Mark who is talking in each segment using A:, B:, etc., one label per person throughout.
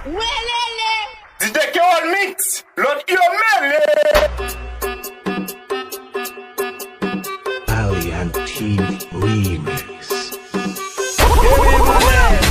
A: Welele.
B: DJ K1 Mix, l'autre Yomele.
C: Ali and Team Remix.
A: Welele.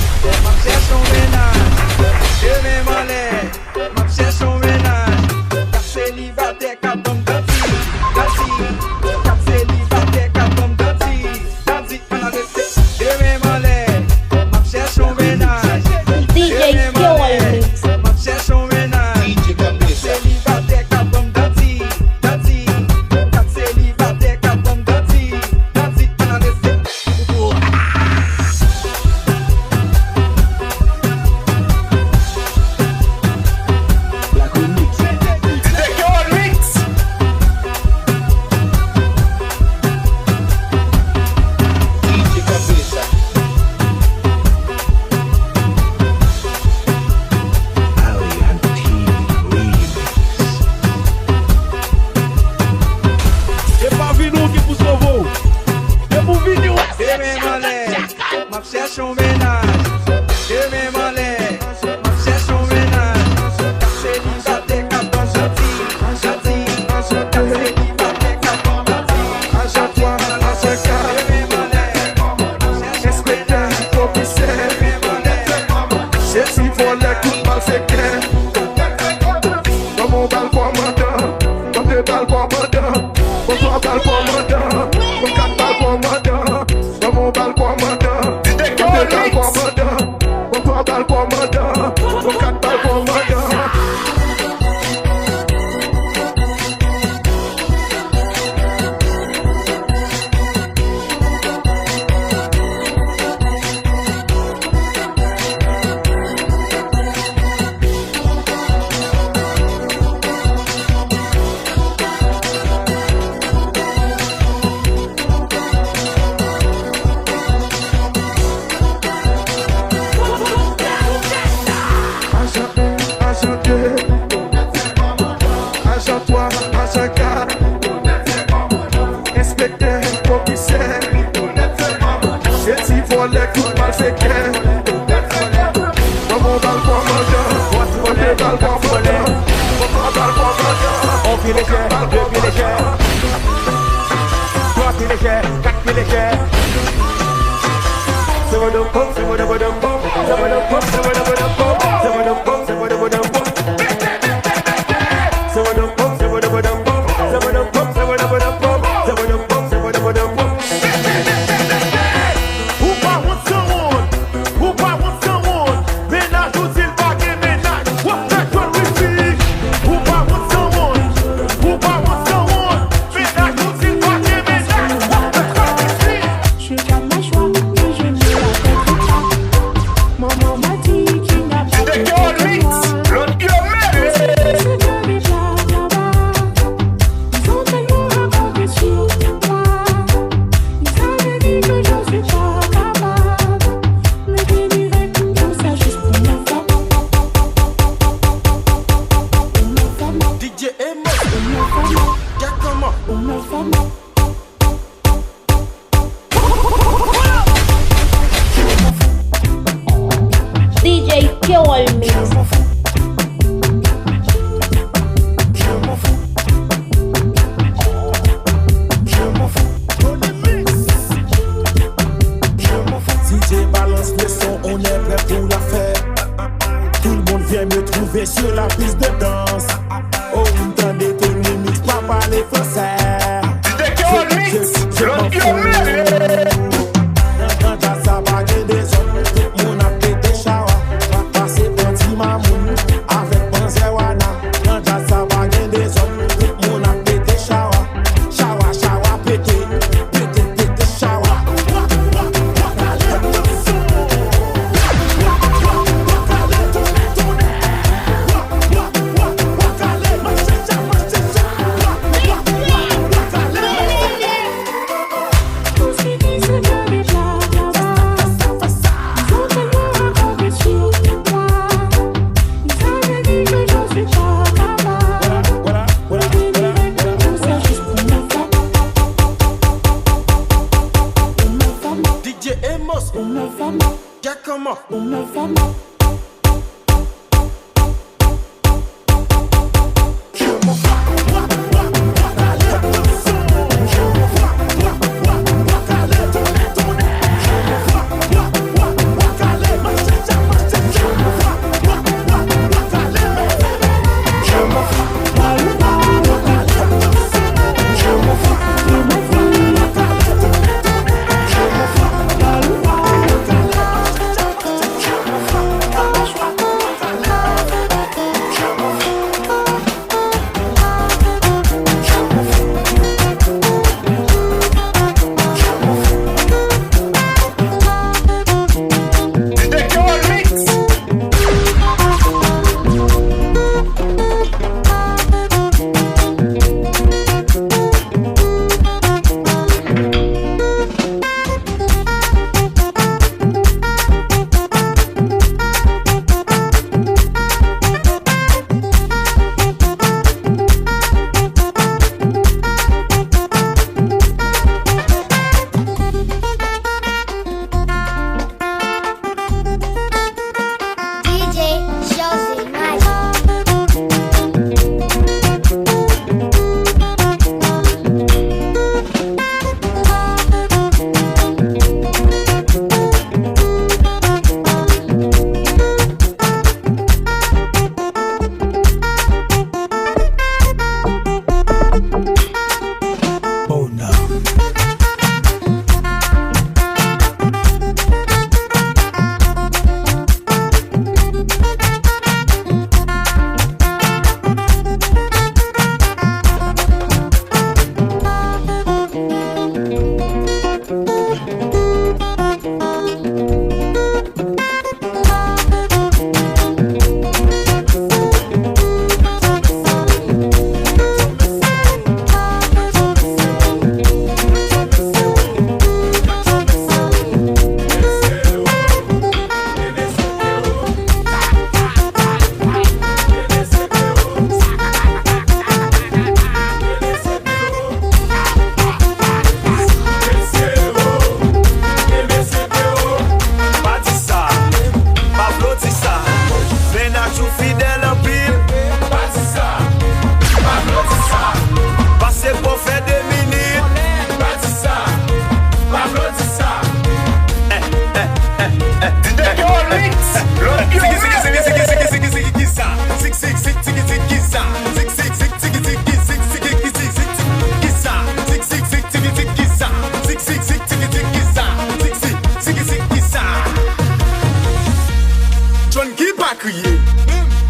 B: John qui pas crier,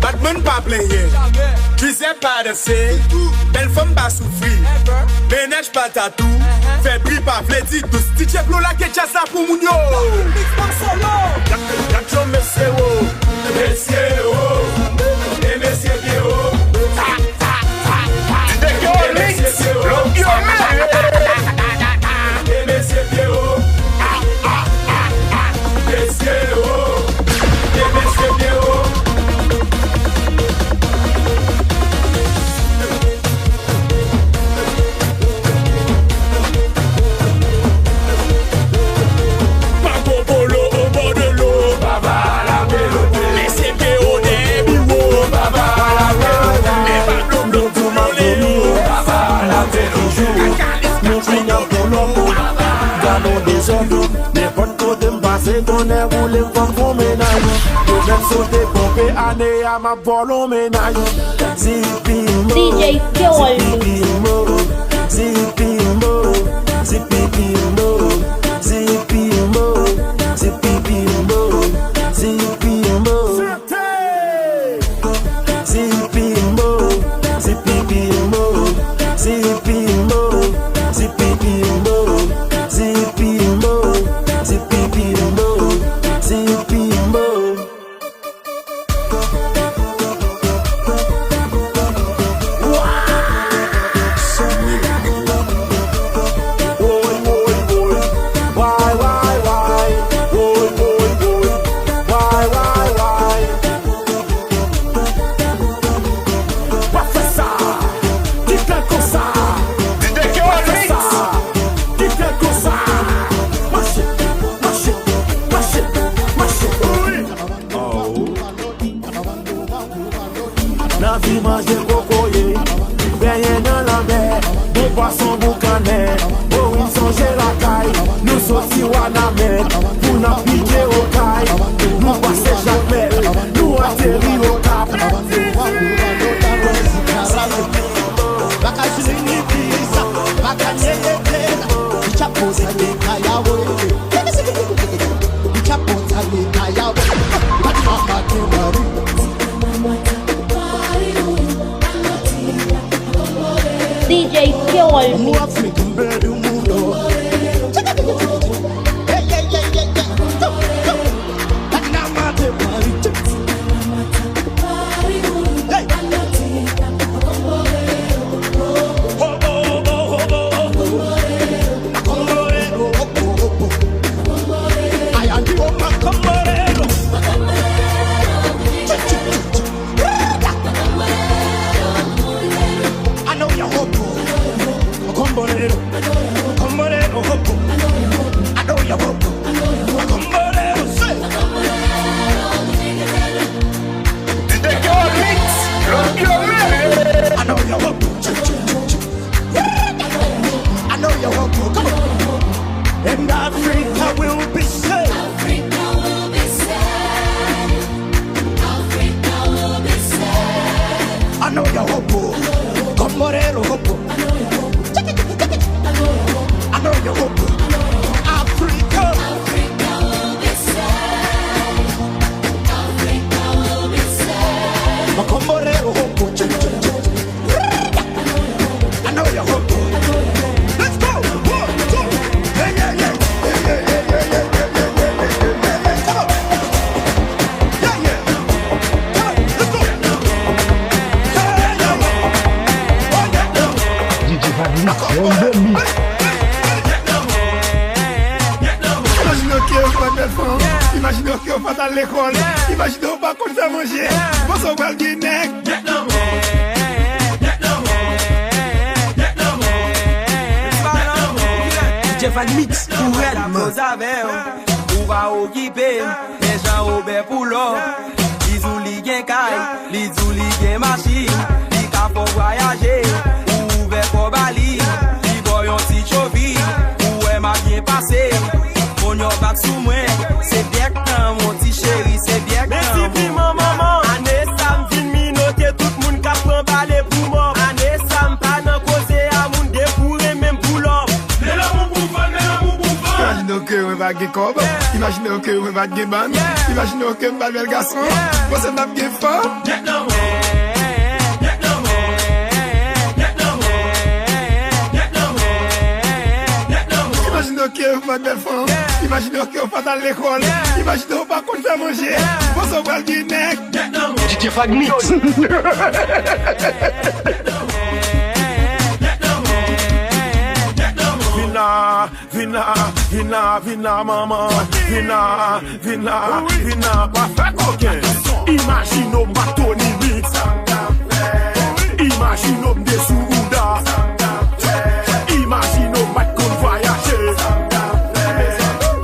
B: Batman pas plaigner, cuisine pas danser, belle femme pas souffrir, ménage pas tatou, fait prix pas fléti, tous DJ Flo la que jazz la pour moun yo. Y'a messieurs oh, messieurs oh, et messieurs bien oh. DJ K1 Mix, l'homme yo et messieurs bien oh. Messieurs oh, et messieurs bien oh.
A: N'importe côté m'passe ton air roule comme pour ménage. Je même sauter pomper année à ma volon ménage.
D: DJ K1 DJ K1
B: Imaginez qu'on va dans l'école, imaginez qu'on va qu'on va manger, on s'en va le guinec.
E: Jeff Mix pour elle, nous avons, on va occuper, les gens au bé pour l'eau, les oubliés caille, les oubliés machine, les capons voyager, ouvert pour Bali, les voyons si chovi, où est ma bien passé, on y va sous moi, c'est bien que mon petit chéri, c'est bien que merci piment maman, année ça me vient minoter tout le monde qui prend balai pour moi, année ça me pas dans causer à mon découvrir même pour l'homme.
B: Imaginez que on va gagner comme, Imaginez que vous êtes ban. Imaginez que vous êtes bel garçon. Vous êtes pas bien fort. Imaginez que vous êtes belle femme. Imaginez que vous êtes à l'école. Imaginez que vous pas qu'on fait manger. Vous êtes pas guinec.
F: DJ Fagmix.
A: Vina, maman. Vina, pas fait coquin. Imagine au bateau ni vite. Imagine au des souda. Imagine au bateau qu'on voyager.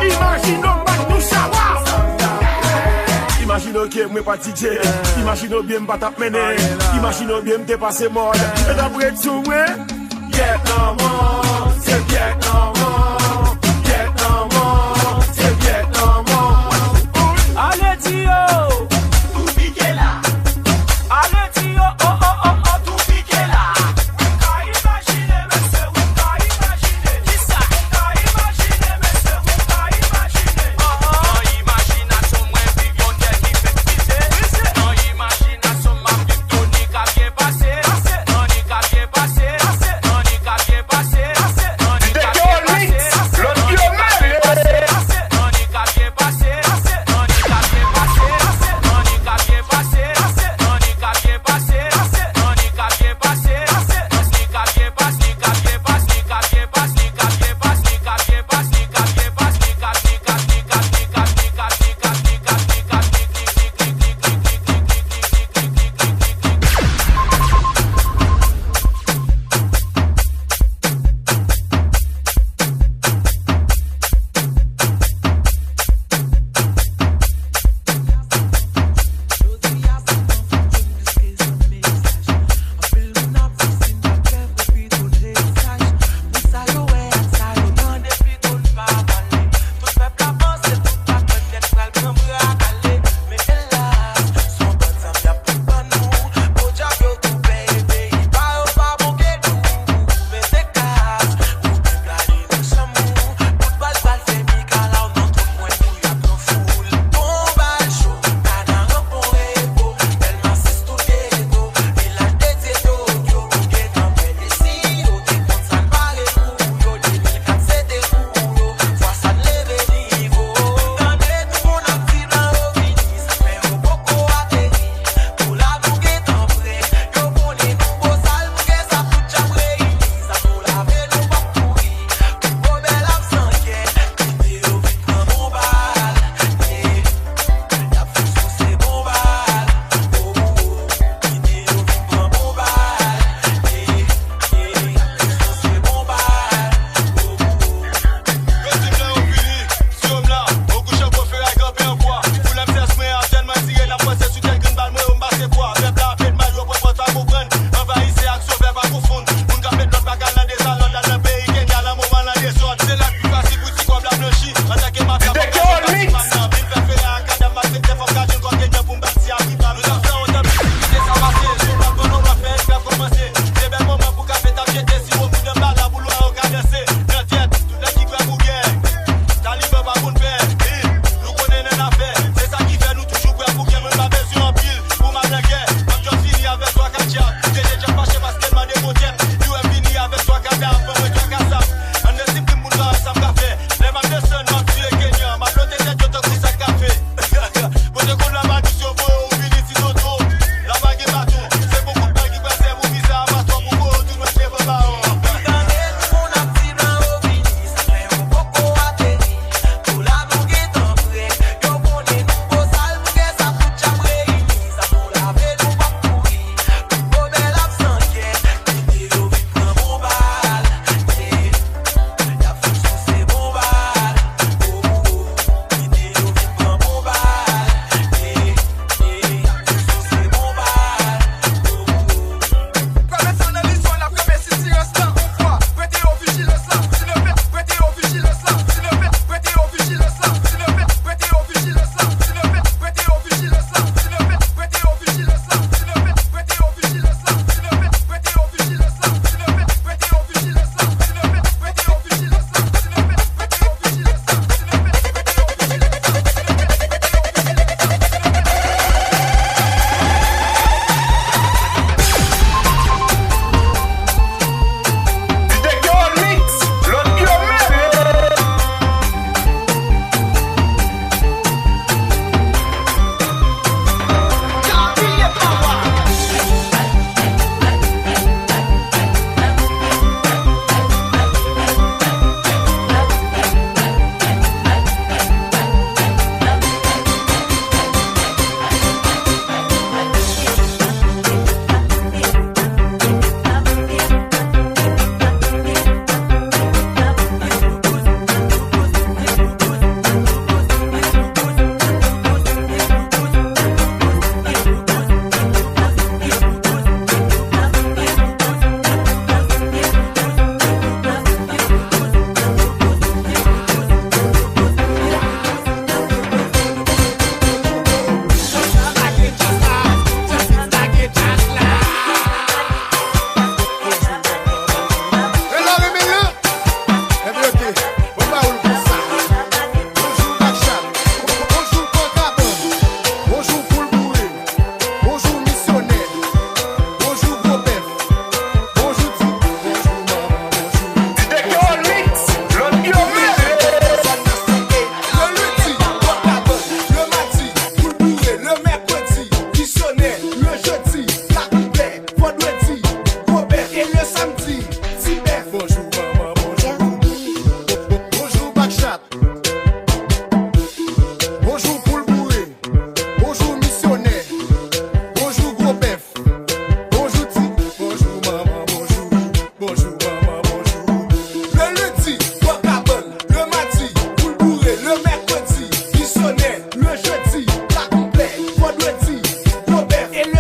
A: Imagine au bateau savoir. Imagine au que moi pas DJ. Imagine au bien pas tape mener. Imagine au bien me passer mode. Et d'après tout moi, Vietnam, c'est Vietnam.
E: Allez Tio, tout piqué là. Allez Tio, oh, tout piqué là. T'as imaginé, mais c'est où t'as imaginé. Qui ça? T'as imaginé, mais c'est où t'as imaginé. Dans imagination, moi vivion qui fait pisser. Dans imagination, ma vie tonique a bien passé. Tonique a bien passé. Tonique a bien passé. Tonique a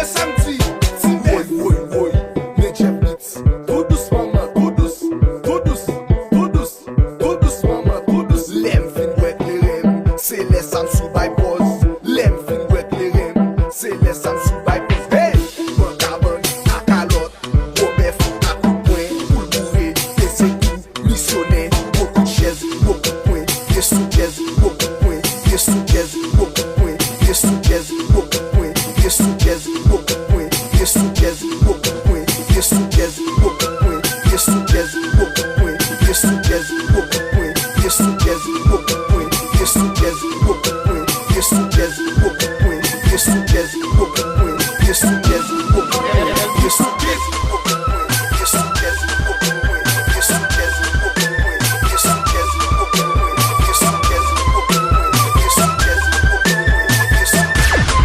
B: samedi. Woy, woy, woy, mais j'aime vite. Tout douce, maman, tout douce. Tout douce, tout douce, tout douce, maman, tout douce. L'aime fin wek les rem, c'est les sam sous by pause. L'aime fin wek les rem, c'est les sam sous by pause. Hey, bon carbone, à calotte, Robert à coup de poing, pour le bourrer, laissez tout, missionnaire, beaucoup de chaises, beaucoup de points, pieds sous jazz, beaucoup de points, pieds sous jazz, beaucoup de points, pieds sous jazz, beaucoup de points, pieds sous jazz, beaucoup de points, pieds sous jazz, beaucoup de points, pieds sous jazz, beaucoup de points, pieds sous jazz, beaucoup de points, pieds sous jazz, beaucoup de points, pieds sous jazz, beaucoup de points, pieds sous jazz, beaucoup de points, pieds sous jazz, beaucoup de points, pieds sous jazz, beaucoup de points, pieds sous jazz, beaucoup de points, pieds sous jazz, beaucoup de points, pieds sous jazz, beaucoup de points, pieds sous jazz, beaucoup de points, pieds sous jazz, beaucoup de points, pieds sous jazz, beaucoup de points, pieds sous jazz, beaucoup de points, pieds sous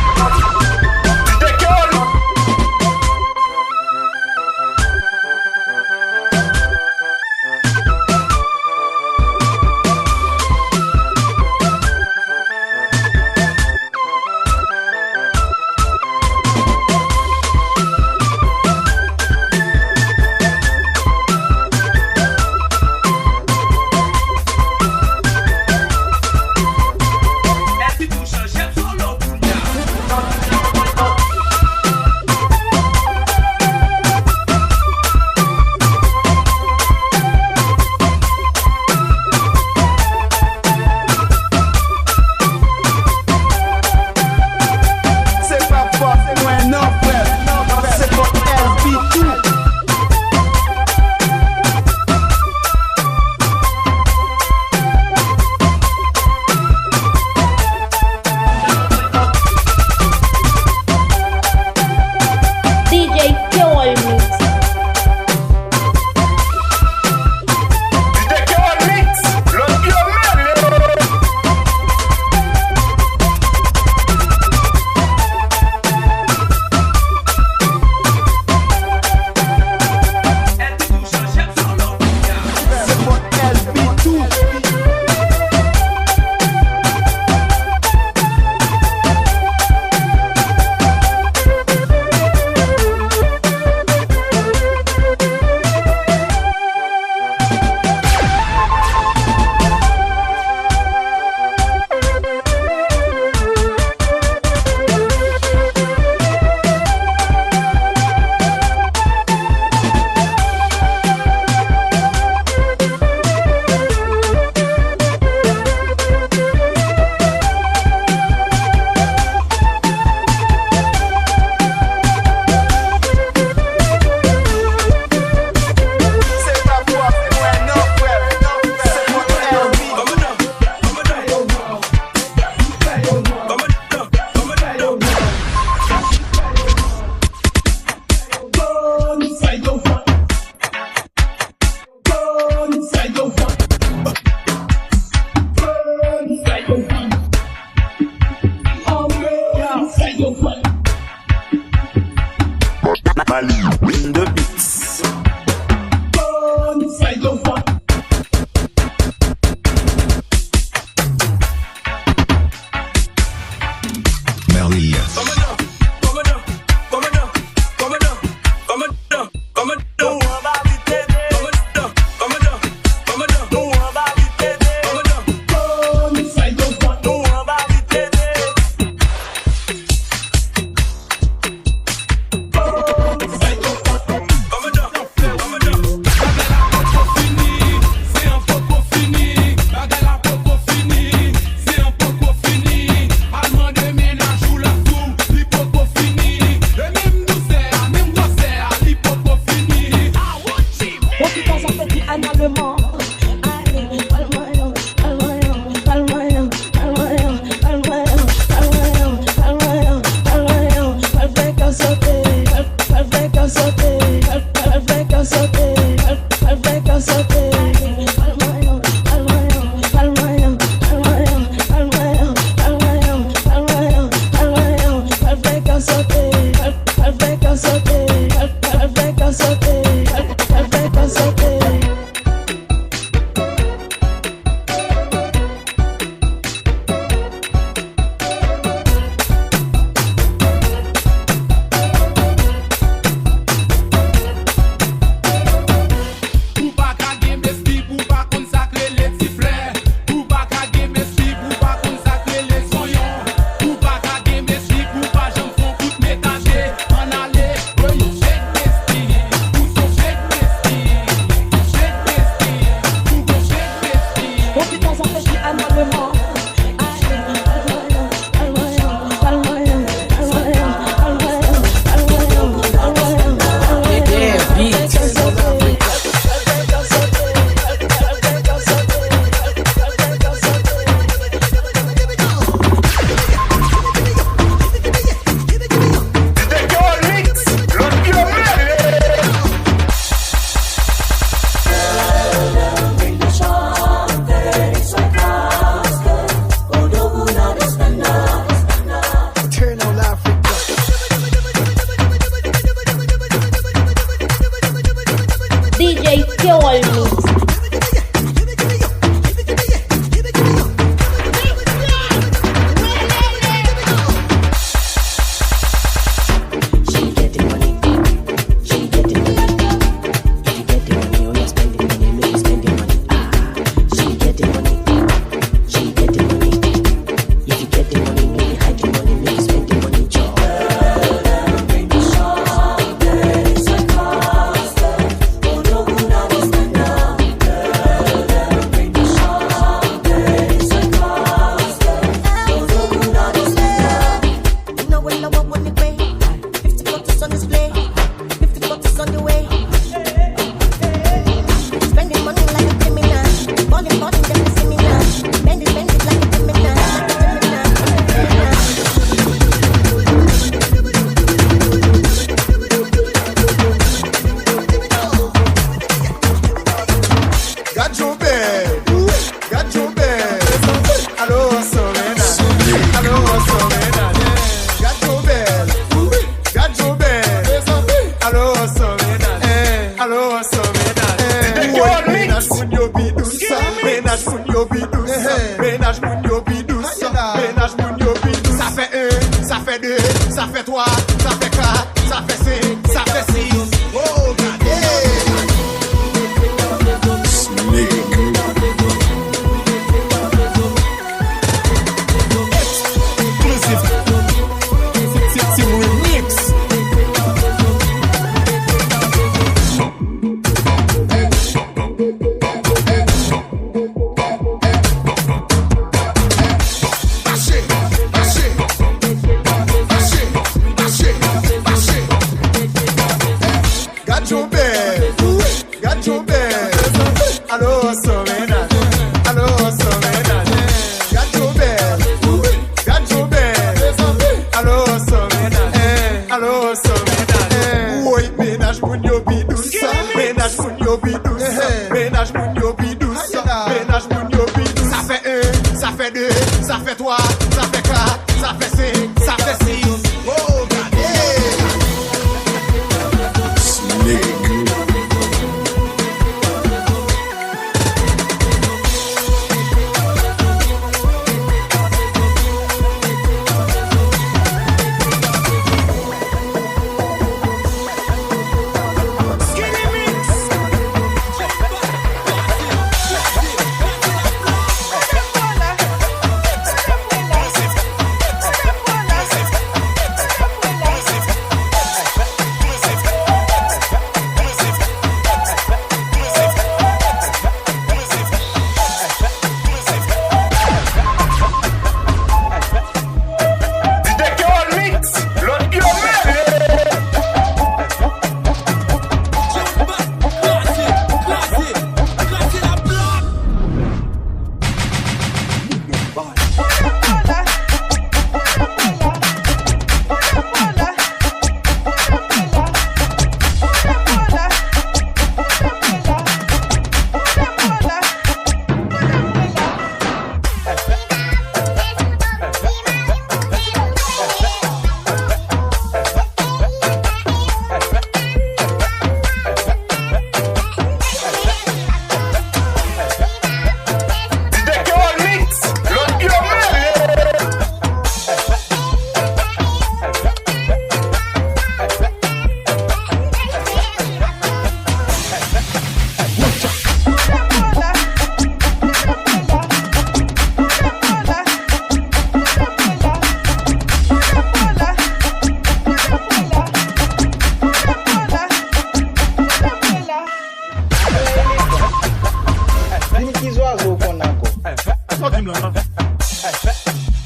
B: c'est pas fort, c'est moins non frère, c'est pas LB2.
D: DJ Pure Mix.
B: C'est pas LB2. C'est pas fort, c'est moins non frère, c'est pas LB2.
A: The beats.
C: Marie.
B: Fight
F: on the way. 50 bottles on display. 50 bottles on the way. Spending money like a criminal. Balling, balling, them to see me now. Bend it like a criminal.
B: Got your bed. Got your bed. Allo, Sorena. Allo, Sorena. Got your bed. Got your bed. Allo, Sorena. Allo, Sorena. Ménage moun yo bidous. Ménage moun yo bidous. Ménage moun yo bidous. Ménage moun yo bidous. Ça fait 1, ça fait 2, ça fait 3, ça fait 4, ça fait 5, ça fait 6. Oh, regardez. Ça fait 3, ça fait 4, ça fait 5, ça fait 6. Oh, regardez.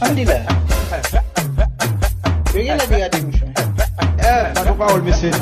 G: Andila. Yo lagi ada musuh. Paduka all missing.